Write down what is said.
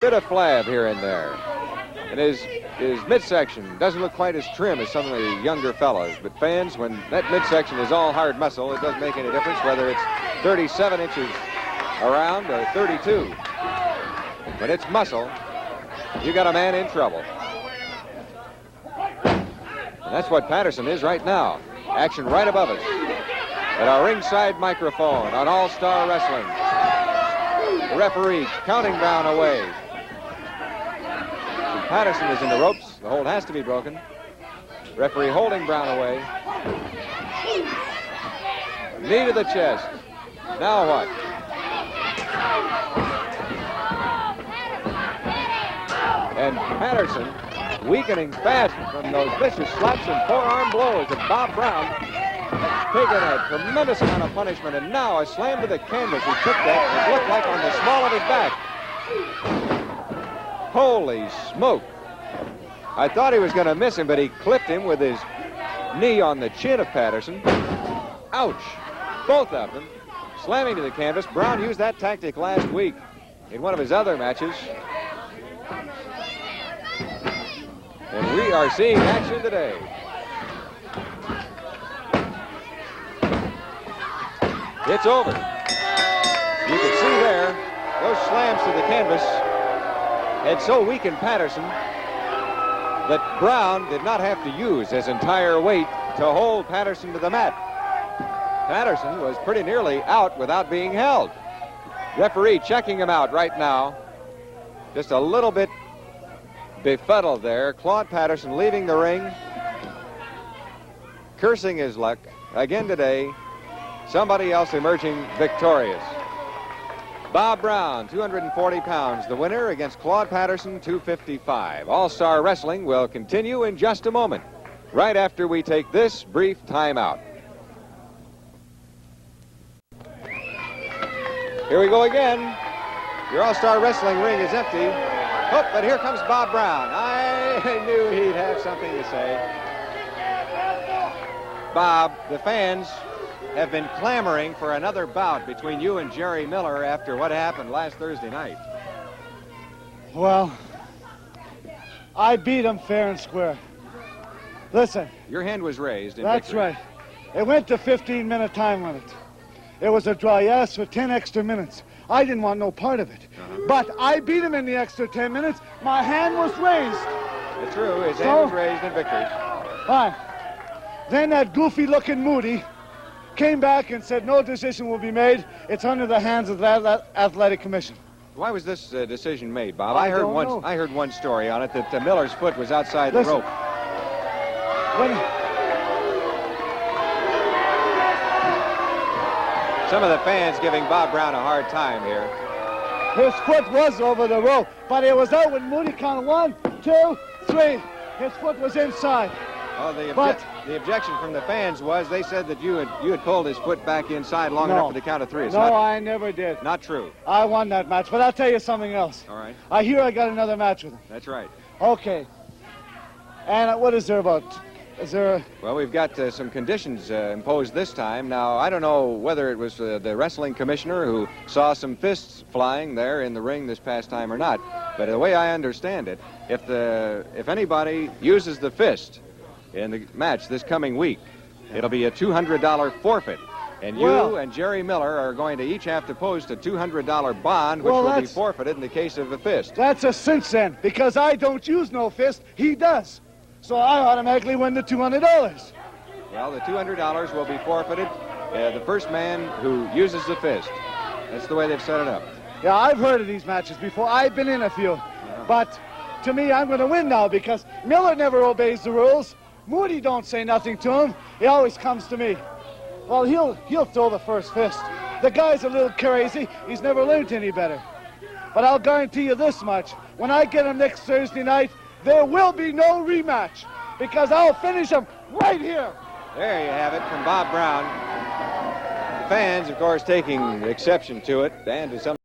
bit of flab here and there. And his midsection doesn't look quite as trim as some of the younger fellows. But fans, when that midsection is all hard muscle, it doesn't make any difference whether it's 37 inches around or 32. When it's muscle, you got a man in trouble. And that's what Patterson is right now. Action right above us at our ringside microphone on All-Star Wrestling. The referee counting Brown away. Patterson is in the ropes. The hold has to be broken. Referee holding Brown away. Knee to the chest. Now what? And Patterson weakening fast from those vicious slaps and forearm blows of Bob Brown. Taking a tremendous amount of punishment, and now a slam to the canvas. He took that, and it looked like on the small of his back. Holy smoke. I thought he was going to miss him, but he clipped him with his knee on the chin of Patterson. Ouch. Both of them slamming to the canvas. Brown used that tactic last week in one of his other matches. And we are seeing action today. It's over. You can see there, those slams to the canvas had so weakened Patterson that Brown did not have to use his entire weight to hold Patterson to the mat. Patterson was pretty nearly out without being held. Referee checking him out right now. Just a little bit befuddled there. Claude Patterson leaving the ring, cursing his luck again today. Somebody else emerging victorious. Bob Brown, 240 pounds, the winner against Claude Patterson, 255. All-Star Wrestling will continue in just a moment, right after we take this brief timeout. Here we go again. Your All-Star Wrestling ring is empty. Oh, but here comes Bob Brown. I knew he'd have something to say. Bob, the fans have been clamoring for another bout between you and Jerry Miller after what happened last Thursday night. Well, I beat him fair and square. Listen. Your hand was raised in That's victory. right. It went to 15-minute time limit. It was a draw. He asked for 10 extra minutes. I didn't want no part of it. But I beat him in the extra 10 minutes. My hand was raised. It's true. His hand was raised in victory. Fine. Then that goofy-looking Moody came back and said no decision will be made. It's under the hands of the Athletic Commission. Why was this decision made, Bob? I heard one story on it that Miller's foot was outside the rope. Some of the fans giving Bob Brown a hard time here. His foot was over the rope, but it was out when Moody counted 1, 2, 3. His foot was inside. Well, the objection from the fans was they said that you had pulled his foot back inside long enough for the count of 3. I never did. Not true. I won that match, but I'll tell you something else. All right. I hear I got another match with him. That's right. Okay. And what is there about? Is there Well, we've got some conditions imposed this time. Now, I don't know whether it was the wrestling commissioner who saw some fists flying there in the ring this past time or not. But the way I understand it, if anybody uses the fist in the match this coming week, it'll be a $200 forfeit. And you and Jerry Miller are going to each have to post a $200 bond, which will be forfeited in the case of a fist. That's a cinch then, because I don't use no fist. He does. So I automatically win the $200. Well, the $200 will be forfeited. The first man who uses the fist. That's the way they've set it up. Yeah, I've heard of these matches before. I've been in a few. But to me, I'm going to win now because Miller never obeys the rules. Moody don't say nothing to him. He always comes to me. Well, he'll throw the first fist. The guy's a little crazy. He's never learned any better. But I'll guarantee you this much. When I get him next Thursday night, there will be no rematch because I'll finish him right here. There you have it from Bob Brown. The fans, of course, taking exception to it and to some